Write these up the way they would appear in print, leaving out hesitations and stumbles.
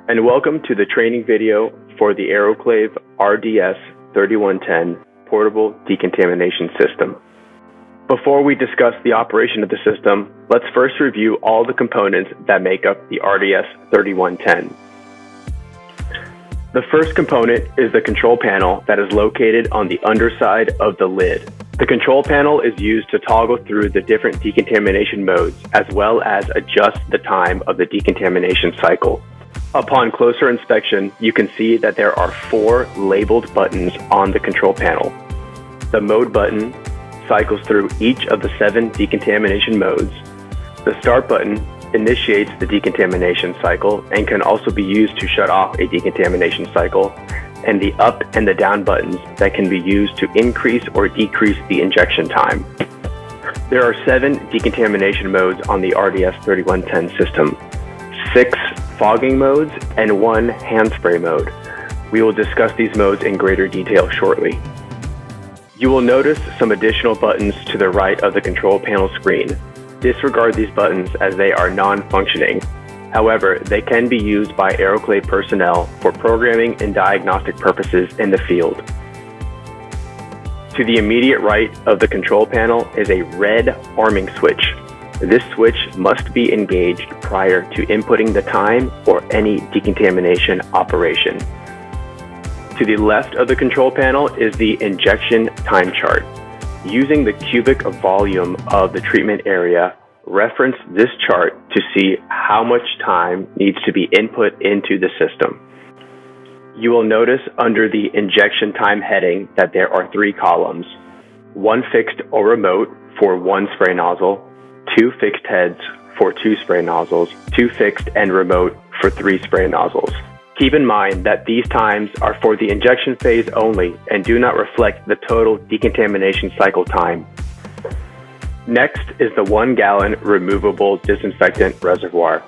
and welcome to the training video for the AeroClave RDS 3110 Portable Decontamination System. Before we discuss the operation of the system, let's first review all the components that make up the RDS 3110. The first component is the control panel that is located on the underside of the lid. The control panel is used to toggle through the different decontamination modes as well as adjust the time of the decontamination cycle. Upon closer inspection, you can see that there are 4 labeled buttons on the control panel. The mode button cycles through each of the 7 decontamination modes. The start button initiates the decontamination cycle and can also be used to shut off a decontamination cycle, and the up and the down buttons that can be used to increase or decrease the injection time. There are 7 decontamination modes on the RDS 3110 system, 6 fogging modes, and 1 hand spray mode. We will discuss these modes in greater detail shortly. You will notice some additional buttons to the right of the control panel screen. Disregard these buttons as they are non-functioning. However, they can be used by AeroClave personnel for programming and diagnostic purposes in the field. To the immediate right of the control panel is a red arming switch. This switch must be engaged prior to inputting the time or any decontamination operation. To the left of the control panel is the injection time chart. Using the cubic volume of the treatment area, reference this chart to see how much time needs to be input into the system. You will notice under the injection time heading that there are 3 columns: 1 fixed or remote for 1 spray nozzle, 2 fixed heads for 2 spray nozzles, 2 fixed and remote for 3 spray nozzles. Keep in mind that these times are for the injection phase only and do not reflect the total decontamination cycle time. Next is the 1-gallon removable disinfectant reservoir.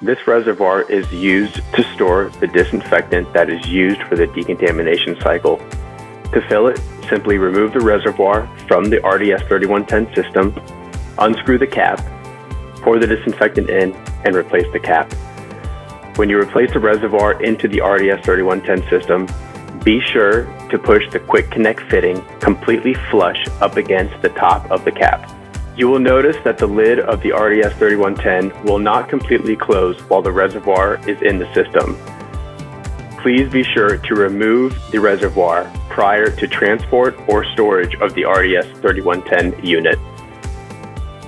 This reservoir is used to store the disinfectant that is used for the decontamination cycle. To fill it, simply remove the reservoir from the RDS 3110 system, unscrew the cap, pour the disinfectant in, and replace the cap. When you replace the reservoir into the RDS 3110 system, be sure to push the Quick Connect fitting completely flush up against the top of the cap. You will notice that the lid of the RDS 3110 will not completely close while the reservoir is in the system. Please be sure to remove the reservoir prior to transport or storage of the RDS 3110 unit.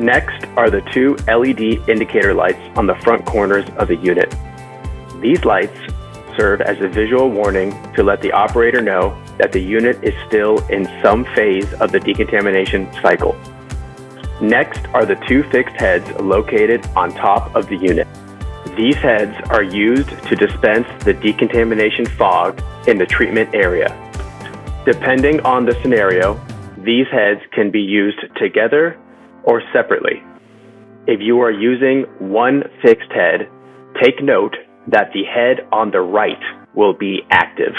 Next are the 2 LED indicator lights on the front corners of the unit. These lights serve as a visual warning to let the operator know that the unit is still in some phase of the decontamination cycle. Next are the 2 fixed heads located on top of the unit. These heads are used to dispense the decontamination fog in the treatment area. Depending on the scenario, these heads can be used together or separately. If you are using 1 fixed head, take note that the head on the right will be active.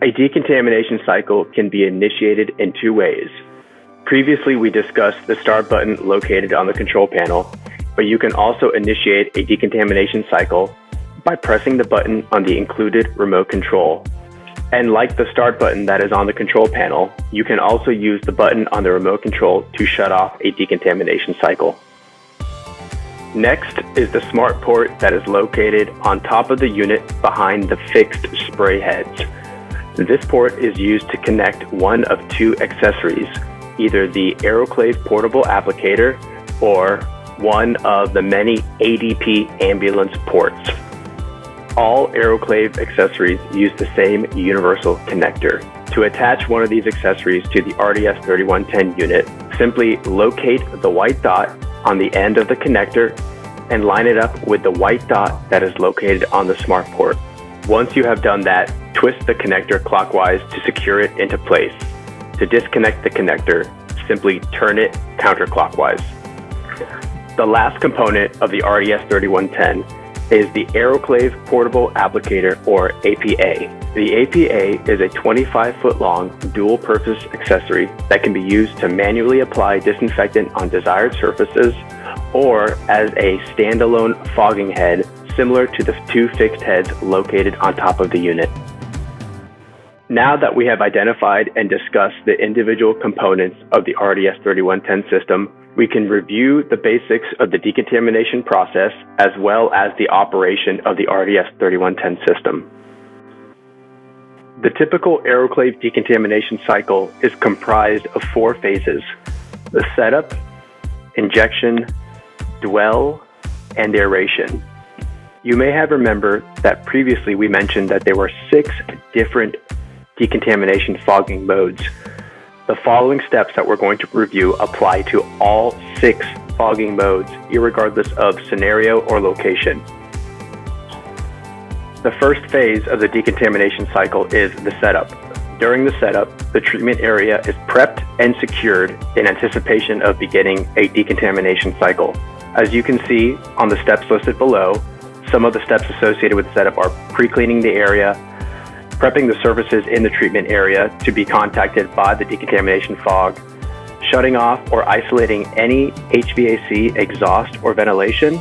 A decontamination cycle can be initiated in 2 ways. Previously, we discussed the start button located on the control panel, but you can also initiate a decontamination cycle by pressing the button on the included remote control. And like the start button that is on the control panel, you can also use the button on the remote control to shut off a decontamination cycle. Next is the smart port that is located on top of the unit behind the fixed spray heads. This port is used to connect one of 2 accessories, either the AeroClave portable applicator or one of the many ADP ambulance ports. All AeroClave accessories use the same universal connector. To attach one of these accessories to the RDS 3110 unit, simply locate the white dot on the end of the connector and line it up with the white dot that is located on the smart port. Once you have done that, twist the connector clockwise to secure it into place. To disconnect the connector, simply turn it counterclockwise. The last component of the RDS 3110 is the AeroClave Portable Applicator, or APA. The APA is a 25-foot-long dual-purpose accessory that can be used to manually apply disinfectant on desired surfaces or as a standalone fogging head similar to the two fixed heads located on top of the unit. Now that we have identified and discussed the individual components of the RDS 3110 system, we can review the basics of the decontamination process as well as the operation of the RDS 3110 system. The typical AeroClave decontamination cycle is comprised of 4 phases: the setup, injection, dwell, and aeration. You may have remembered that previously we mentioned that there were 6 different decontamination fogging modes. The following steps that we're going to review apply to all 6 fogging modes, irregardless of scenario or location. The first phase of the decontamination cycle is the setup. During the setup, the treatment area is prepped and secured in anticipation of beginning a decontamination cycle. As you can see on the steps listed below, some of the steps associated with setup are pre-cleaning the area, prepping the surfaces in the treatment area to be contacted by the decontamination fog, shutting off or isolating any HVAC exhaust or ventilation,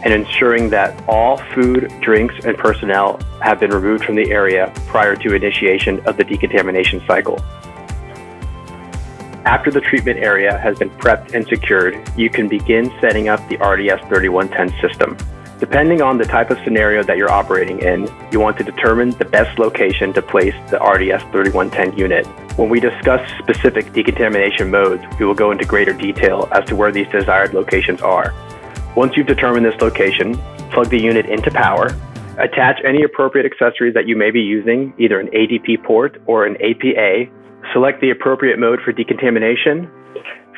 and ensuring that all food, drinks, and personnel have been removed from the area prior to initiation of the decontamination cycle. After the treatment area has been prepped and secured, you can begin setting up the RDS 3110 system. Depending on the type of scenario that you're operating in, you want to determine the best location to place the RDS 3110 unit. When we discuss specific decontamination modes, we will go into greater detail as to where these desired locations are. Once you've determined this location, plug the unit into power, attach any appropriate accessories that you may be using, either an ADP port or an APA, select the appropriate mode for decontamination,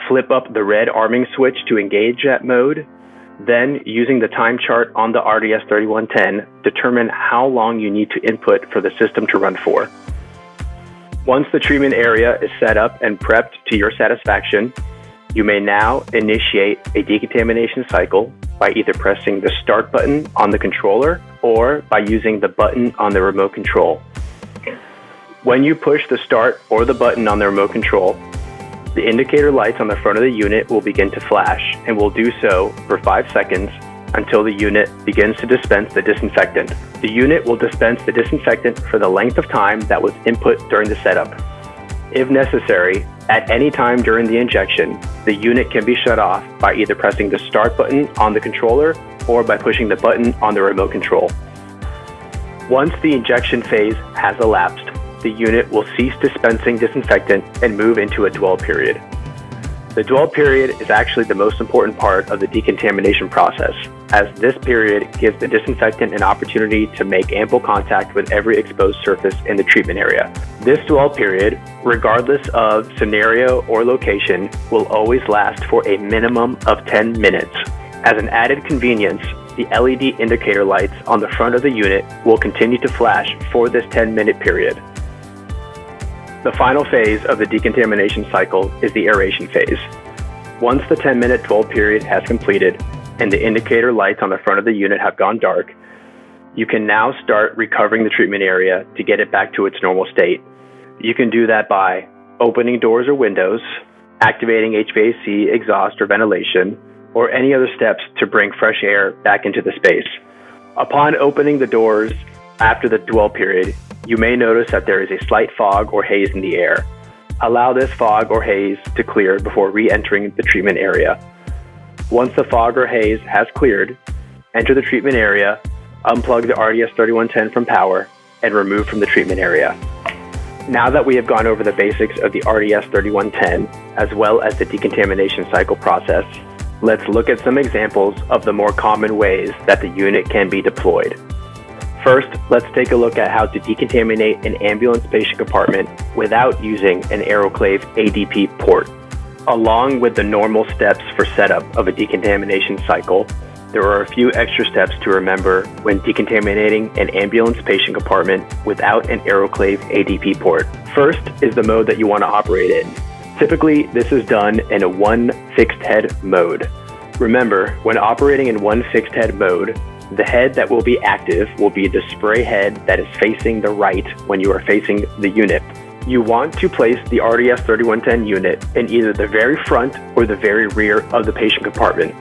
flip up the red arming switch to engage that mode. Then, using the time chart on the RDS 3110, determine how long you need to input for the system to run for. Once the treatment area is set up and prepped to your satisfaction, you may now initiate a decontamination cycle by either pressing the start button on the controller or by using the button on the remote control. When you push the start or the button on the remote control, the indicator lights on the front of the unit will begin to flash and will do so for 5 seconds until the unit begins to dispense the disinfectant. The unit will dispense the disinfectant for the length of time that was input during the setup. If necessary, at any time during the injection, the unit can be shut off by either pressing the start button on the controller or by pushing the button on the remote control. Once the injection phase has elapsed, the unit will cease dispensing disinfectant and move into a dwell period. The dwell period is actually the most important part of the decontamination process, as this period gives the disinfectant an opportunity to make ample contact with every exposed surface in the treatment area. This dwell period, regardless of scenario or location, will always last for a minimum of 10 minutes. As an added convenience, the LED indicator lights on the front of the unit will continue to flash for this 10-minute period. The final phase of the decontamination cycle is the aeration phase. Once the 10-minute dwell period has completed and the indicator lights on the front of the unit have gone dark, you can now start recovering the treatment area to get it back to its normal state. You can do that by opening doors or windows, activating HVAC exhaust or ventilation, or any other steps to bring fresh air back into the space. Upon opening the doors after the dwell period, you may notice that there is a slight fog or haze in the air. Allow this fog or haze to clear before re-entering the treatment area. Once the fog or haze has cleared, enter the treatment area, unplug the RDS 3110 from power, and remove from the treatment area. Now that we have gone over the basics of the RDS 3110, as well as the decontamination cycle process, let's look at some examples of the more common ways that the unit can be deployed. First, let's take a look at how to decontaminate an ambulance patient compartment without using an AeroClave ADP port. Along with the normal steps for setup of a decontamination cycle, there are a few extra steps to remember when decontaminating an ambulance patient compartment without an AeroClave ADP port. First is the mode that you want to operate in. Typically, this is done in a one fixed head mode. Remember, when operating in one fixed head mode, the head that will be active will be the spray head that is facing the right when you are facing the unit. You want to place the RDS 3110 unit in either the very front or the very rear of the patient compartment.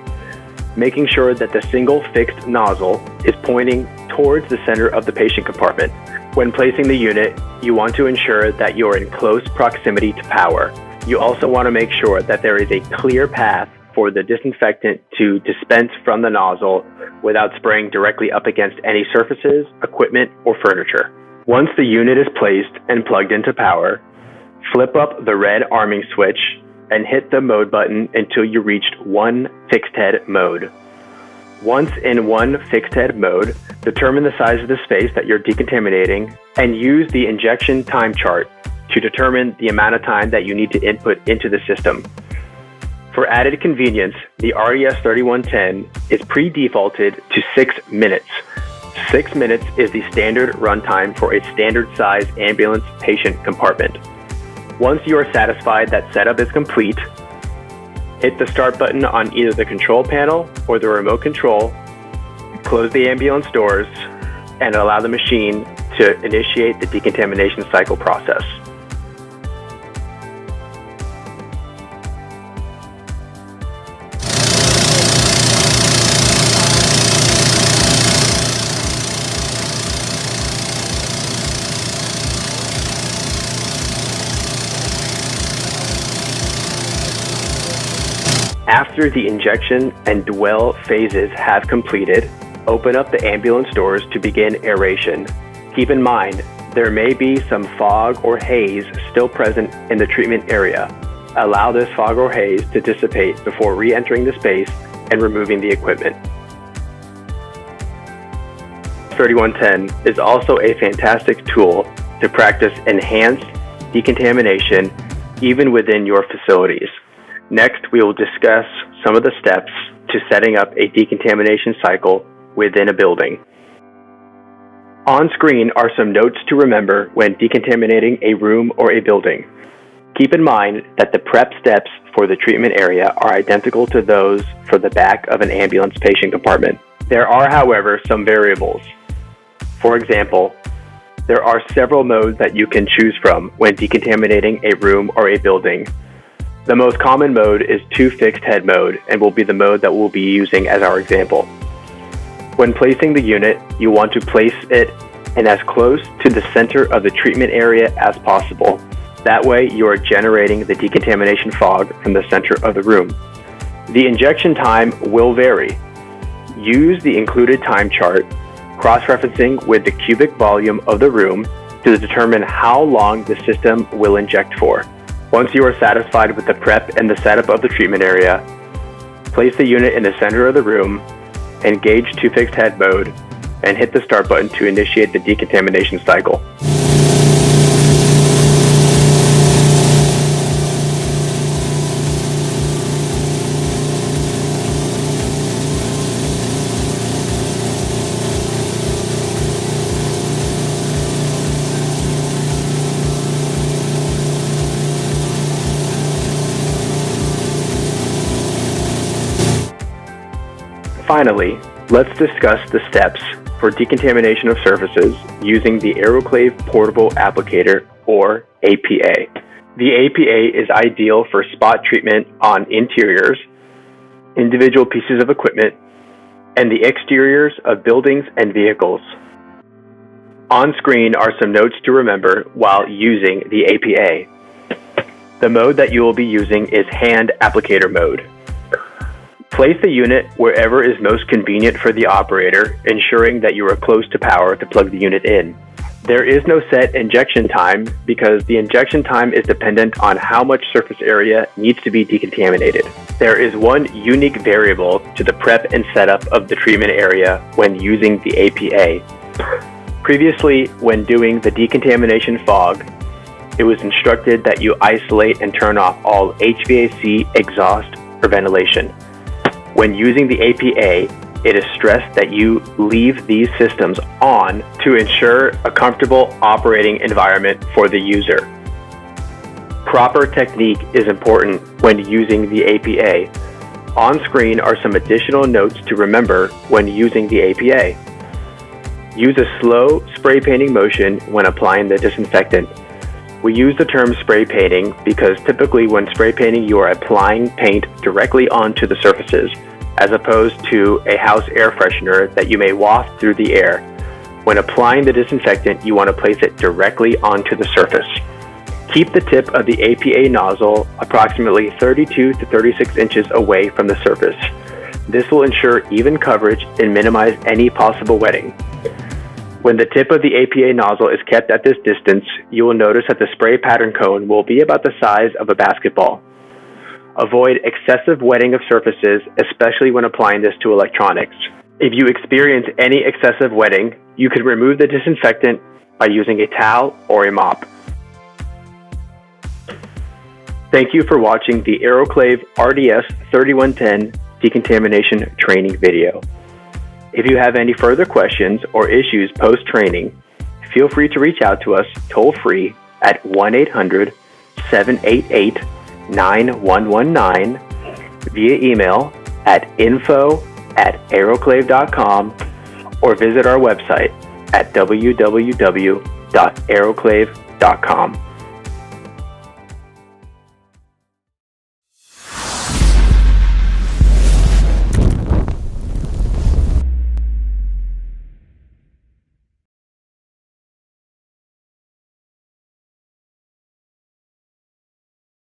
making sure that the single fixed nozzle is pointing towards the center of the patient compartment. When placing the unit, you want to ensure that you're in close proximity to power. You also want to make sure that there is a clear path for the disinfectant to dispense from the nozzle without spraying directly up against any surfaces, equipment, or furniture. Once the unit is placed and plugged into power, flip up the red arming switch and hit the mode button until you reached one fixed head mode. Once in one fixed head mode, determine the size of the space that you're decontaminating and use the injection time chart to determine the amount of time that you need to input into the system. For added convenience, the RES 3110 is pre-defaulted to 6 minutes. 6 minutes is the standard runtime for a standard size ambulance patient compartment. Once you are satisfied that setup is complete, hit the start button on either the control panel or the remote control, close the ambulance doors, and allow the machine to initiate the decontamination cycle process. After the injection and dwell phases have completed, open up the ambulance doors to begin aeration. Keep in mind, there may be some fog or haze still present in the treatment area. Allow this fog or haze to dissipate before re-entering the space and removing the equipment. 3110 is also a fantastic tool to practice enhanced decontamination even within your facilities. Next, we will discuss some of the steps to setting up a decontamination cycle within a building. On screen are some notes to remember when decontaminating a room or a building. Keep in mind that the prep steps for the treatment area are identical to those for the back of an ambulance patient compartment. There are, however, some variables. For example, there are several modes that you can choose from when decontaminating a room or a building. The most common mode is 2 fixed head mode and will be the mode that we'll be using as our example. When placing the unit, you want to place it in as close to the center of the treatment area as possible. That way you are generating the decontamination fog from the center of the room. The injection time will vary. Use the included time chart, cross-referencing with the cubic volume of the room to determine how long the system will inject for. Once you are satisfied with the prep and the setup of the treatment area, place the unit in the center of the room, engage 2 fixed head mode, and hit the start button to initiate the decontamination cycle. Finally, let's discuss the steps for decontamination of surfaces using the AeroClave Portable Applicator, or APA. The APA is ideal for spot treatment on interiors, individual pieces of equipment, and the exteriors of buildings and vehicles. On screen are some notes to remember while using the APA. The mode that you will be using is hand applicator mode. Place the unit wherever is most convenient for the operator, ensuring that you are close to power to plug the unit in. There is no set injection time because the injection time is dependent on how much surface area needs to be decontaminated. There is one unique variable to the prep and setup of the treatment area when using the APA. Previously, when doing the decontamination fog, it was instructed that you isolate and turn off all HVAC, exhaust, or ventilation. When using the APA, it is stressed that you leave these systems on to ensure a comfortable operating environment for the user. Proper technique is important when using the APA. On screen are some additional notes to remember when using the APA. Use a slow spray painting motion when applying the disinfectant. We use the term spray painting because typically when spray painting you are applying paint directly onto the surfaces. as opposed to a house air freshener that you may waft through the air. When applying the disinfectant, you want to place it directly onto the surface. Keep the tip of the APA nozzle approximately 32 to 36 inches away from the surface. This will ensure even coverage and minimize any possible wetting. When the tip of the APA nozzle is kept at this distance, you will notice that the spray pattern cone will be about the size of a basketball. Avoid excessive wetting of surfaces, especially when applying this to electronics. If you experience any excessive wetting, you can remove the disinfectant by using a towel or a mop. Thank you for watching the AeroClave RDS 3110 decontamination training video. If you have any further questions or issues post-training, feel free to reach out to us toll-free at 1-800-788-9119 via email at info@aeroclave.com or visit our website at www.aeroclave.com.